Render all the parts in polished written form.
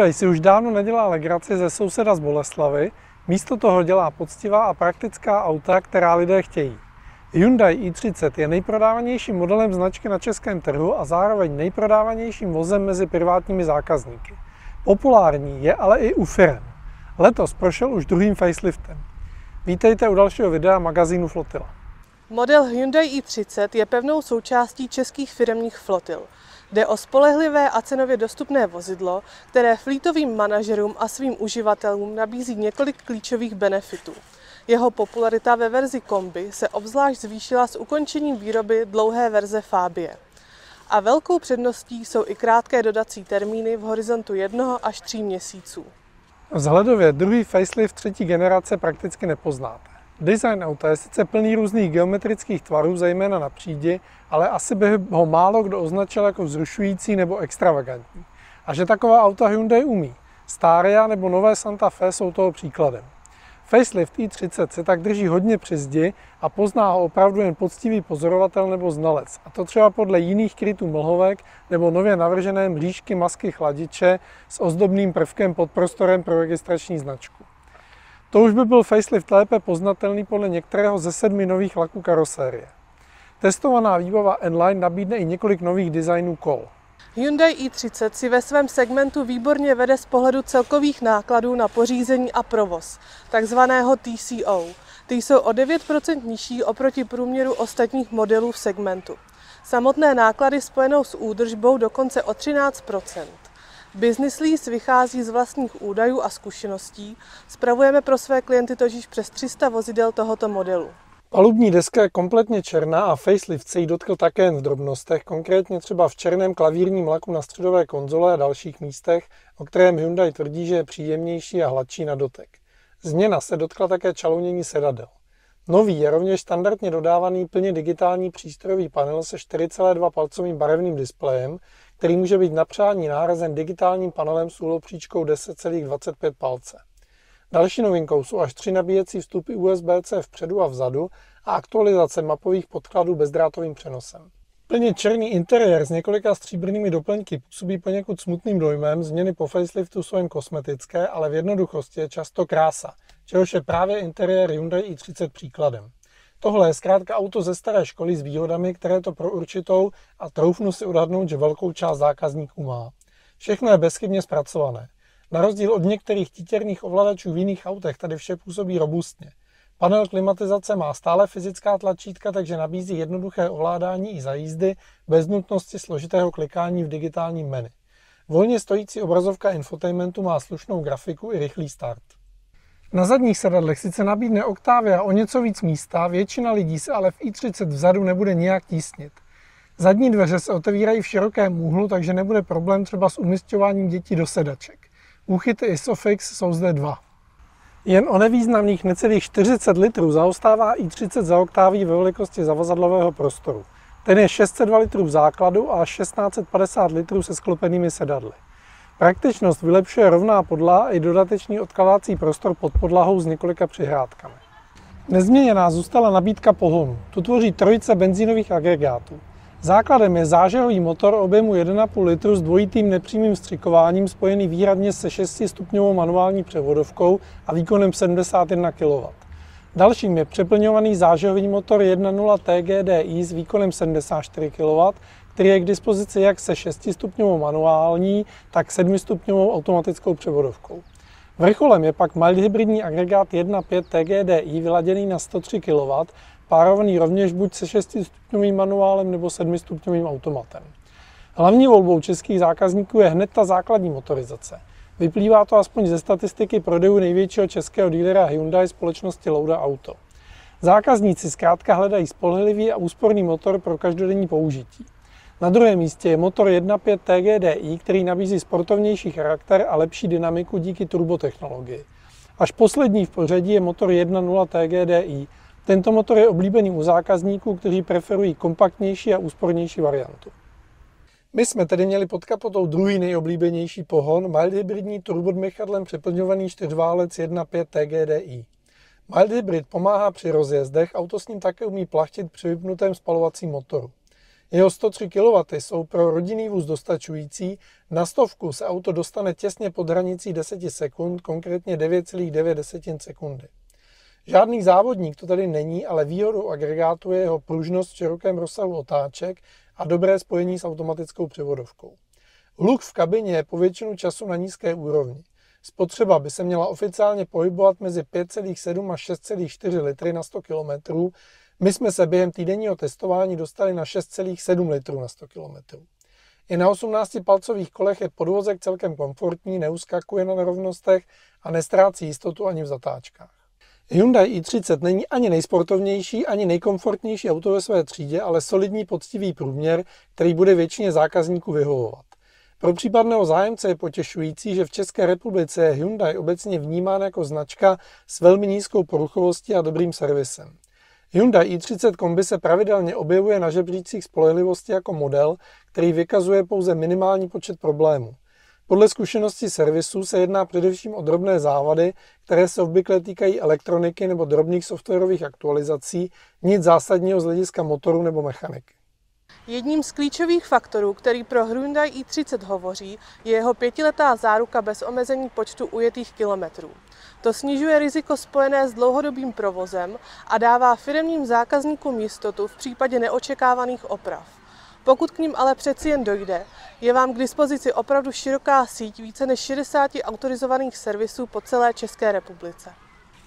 Hyundai si už dávno nedělá legraci ze souseda z Boleslavy, místo toho dělá poctivá a praktická auta, která lidé chtějí. Hyundai i30 je nejprodávanějším modelem značky na českém trhu a zároveň nejprodávanějším vozem mezi privátními zákazníky. Populární je ale i u firem. Letos prošel už druhým faceliftem. Vítejte u dalšího videa magazínu Flotilla. Model Hyundai i30 je pevnou součástí českých firemních flotil. Jde o spolehlivé a cenově dostupné vozidlo, které fleetovým manažerům a svým uživatelům nabízí několik klíčových benefitů. Jeho popularita ve verzi kombi se obzvlášť zvýšila s ukončením výroby dlouhé verze Fabie. A velkou předností jsou i krátké dodací termíny v horizontu 1 až 3 měsíců. Vzhledově druhý facelift třetí generace prakticky nepoznáte. Design auta je sice plný různých geometrických tvarů, zejména na přídi, ale asi by ho málo kdo označil jako vzrušující nebo extravagantní. A že taková auta Hyundai umí. Staria nebo nové Santa Fe jsou toho příkladem. Facelift i30 se tak drží hodně při zdi a pozná ho opravdu jen poctivý pozorovatel nebo znalec. A to třeba podle jiných krytů mlhovek nebo nově navržené mřížky masky chladiče s ozdobným prvkem pod prostorem pro registrační značku. To už by byl facelift lépe poznatelný podle některého ze 7 nových laků karosérie. Testovaná výbava N-Line nabídne i několik nových designů kol. Hyundai i30 si ve svém segmentu výborně vede z pohledu celkových nákladů na pořízení a provoz, takzvaného TCO. Ty jsou o 9% nižší oproti průměru ostatních modelů v segmentu. Samotné náklady spojenou s údržbou dokonce o 13%. Business Lease vychází z vlastních údajů a zkušeností, spravujeme pro své klienty totiž přes 300 vozidel tohoto modelu. Palubní deska je kompletně černá a facelift se jí dotkl také jen v drobnostech, konkrétně třeba v černém klavírním laku na středové konzole a dalších místech, o kterém Hyundai tvrdí, že je příjemnější a hladší na dotek. Změna se dotkla také čalounění sedadel. Nový je rovněž standardně dodávaný plně digitální přístrojový panel se 4,2 palcovým barevným displejem, který může být na přání nahrazen digitálním panelem s úhlopříčkou 10,25 palce. Další novinkou jsou až 3 nabíjecí vstupy USB-C vpředu a vzadu a aktualizace mapových podkladů bezdrátovým přenosem. Plně černý interiér s několika stříbrnými doplňky působí poněkud smutným dojmem, změny po faceliftu jsou jen kosmetické, ale v jednoduchosti je často krása, čehož je právě interiér Hyundai i30 příkladem. Tohle je zkrátka auto ze staré školy s výhodami, které to pro určitou a troufnu si odhadnout, že velkou část zákazníků má. Všechno je bezchybně zpracované. Na rozdíl od některých titěrných ovladačů v jiných autech tady vše působí robustně. Panel klimatizace má stále fyzická tlačítka, takže nabízí jednoduché ovládání i za jízdy bez nutnosti složitého klikání v digitálním menu. Volně stojící obrazovka infotainmentu má slušnou grafiku i rychlý start. Na zadních sedadlech sice nabídne Octavia o něco víc místa, většina lidí se ale v i30 vzadu nebude nijak tísnit. Zadní dveře se otevírají v širokém úhlu, takže nebude problém třeba s umisťováním dětí do sedaček. Úchyty ISOFIX jsou zde 2. Jen o nevýznamných necelých 40 litrů zaostává i30 za Octavií ve velikosti zavazadlového prostoru. Ten je 602 litrů v základu a až 1650 litrů se sklopenými sedadly. Praktičnost vylepšuje rovná podlaha i dodatečný odkládací prostor pod podlahou s několika přihrádkami. Nezměněná zůstala nabídka pohonu. Tu tvoří trojice benzínových agregátů. Základem je zážehový motor objemu 1,5 litru s dvojitým nepřímým vstřikováním spojený výhradně se 6stupňovou manuální převodovkou a výkonem 71 kW. Dalším je přeplňovaný zážehový motor 1.0 TGDI s výkonem 74 kW, který je k dispozici jak se 6stupňovou manuální, tak 7stupňovou automatickou převodovkou. Vrcholem je pak mild hybridní agregát 1.5 TGDI vyladěný na 103 kW, párovaný rovněž buď se 6stupňovým manuálem nebo 7stupňovým automatem. Hlavní volbou českých zákazníků je hned ta základní motorizace. Vyplývá to aspoň ze statistiky prodejů největšího českého dealera Hyundai společnosti Louda Auto. Zákazníci zkrátka hledají spolehlivý a úsporný motor pro každodenní použití. Na druhém místě je motor 1.5 TGDI, který nabízí sportovnější charakter a lepší dynamiku díky turbotechnologii. Až poslední v pořadí je motor 1.0 TGDI. Tento motor je oblíbený u zákazníků, kteří preferují kompaktnější a úspornější variantu. My jsme tedy měli pod kapotou druhý nejoblíbenější pohon, mild hybridní turbodmychadlem přeplňovaný 4válec 1.5 TGDI. Mild hybrid pomáhá při rozjezdech, auto s ním také umí plachtit při vypnutém spalovacím motoru. Jeho 103 kW jsou pro rodinný vůz dostačující, na 100 se auto dostane těsně pod hranicí 10 sekund, konkrétně 9,9 sekundy. Žádný závodník to tady není, ale výhodou agregátu je jeho pružnost v širokém rozsahu otáček a dobré spojení s automatickou převodovkou. Hluk v kabině je po většinu času na nízké úrovni. Spotřeba by se měla oficiálně pohybovat mezi 5,7 a 6,4 litry na 100 km. My jsme se během týdenního testování dostali na 6,7 litrů na 100 km. I na 18-palcových kolech je podvozek celkem komfortní, neuskakuje na nerovnostech a nestrácí jistotu ani v zatáčkách. Hyundai i30 není ani nejsportovnější, ani nejkomfortnější auto ve své třídě, ale solidní poctivý průměr, který bude většině zákazníků vyhovovat. Pro případného zájemce je potěšující, že v České republice je Hyundai obecně vnímán jako značka s velmi nízkou poruchovostí a dobrým servisem. Hyundai i30 Kombi se pravidelně objevuje na žebříčcích spolehlivosti jako model, který vykazuje pouze minimální počet problémů. Podle zkušeností servisu se jedná především o drobné závady, které se obvykle týkají elektroniky nebo drobných softwarových aktualizací, nic zásadního z hlediska motoru nebo mechaniky. Jedním z klíčových faktorů, který pro Hyundai i30 hovoří, je jeho 5letá záruka bez omezení počtu ujetých kilometrů. To snižuje riziko spojené s dlouhodobým provozem a dává firemním zákazníkům jistotu v případě neočekávaných oprav. Pokud k ním ale přeci jen dojde, je vám k dispozici opravdu široká síť více než 60 autorizovaných servisů po celé České republice.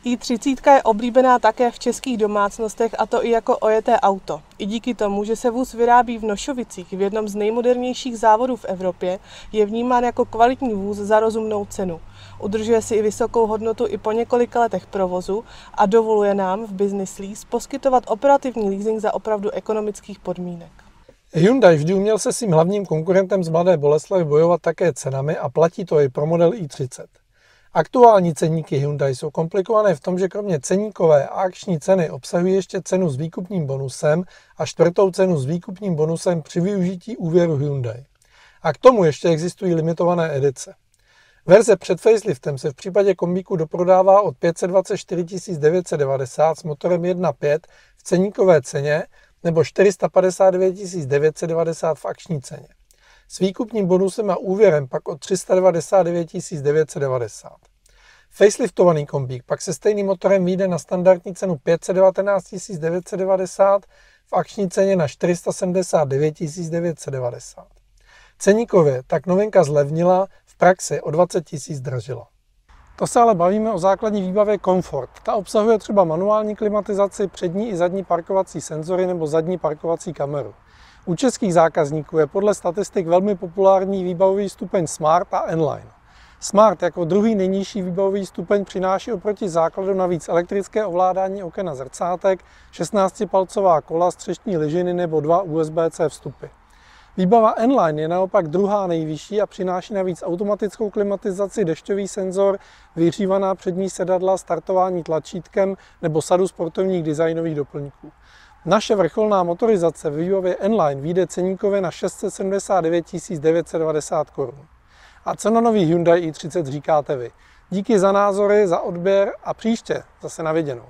i30 je oblíbená také v českých domácnostech, a to i jako ojeté auto. I díky tomu, že se vůz vyrábí v Nošovicích, v jednom z nejmodernějších závodů v Evropě, je vnímán jako kvalitní vůz za rozumnou cenu. Udržuje si i vysokou hodnotu i po několika letech provozu a dovoluje nám v Business Lease poskytovat operativní leasing za opravdu ekonomických podmínek. Hyundai vždy uměl se svým hlavním konkurentem z Mladé Boleslavi bojovat také cenami a platí to i pro model i30. Aktuální ceníky Hyundai jsou komplikované v tom, že kromě ceníkové a akční ceny obsahují ještě cenu s výkupním bonusem a čtvrtou cenu s výkupním bonusem při využití úvěru Hyundai. A k tomu ještě existují limitované edice. Verze před faceliftem se v případě kombíku doprodává od 524 990 s motorem 1.5 v ceníkové ceně nebo 459 990 v akční ceně. S výkupním bonusem a úvěrem pak od 399 990. Faceliftovaný kombík pak se stejným motorem vyjde na standardní cenu 519 990, v akční ceně na 479 990. Ceníkově tak novinka zlevnila, v praxi o 20 000 dražila. To se ale bavíme o základní výbavě komfort. Ta obsahuje třeba manuální klimatizaci, přední i zadní parkovací senzory nebo zadní parkovací kameru. U českých zákazníků je podle statistik velmi populární výbavový stupeň Smart a N-Line. Smart jako druhý nejnižší výbavový stupeň přináší oproti základu navíc elektrické ovládání oken a zrcátek, 16-palcová kola, střešní lyžiny nebo 2 USB-C vstupy. Výbava N-Line je naopak druhá nejvyšší a přináší navíc automatickou klimatizaci, dešťový senzor, vyhřívaná přední sedadla, startování tlačítkem nebo sadu sportovních designových doplňků. Naše vrcholná motorizace v výbavě N-Line vyjde ceníkově na 679 990 korun. A co na nový Hyundai i30 říkáte vy? Díky za názory, za odběr a příště zase na viděnou.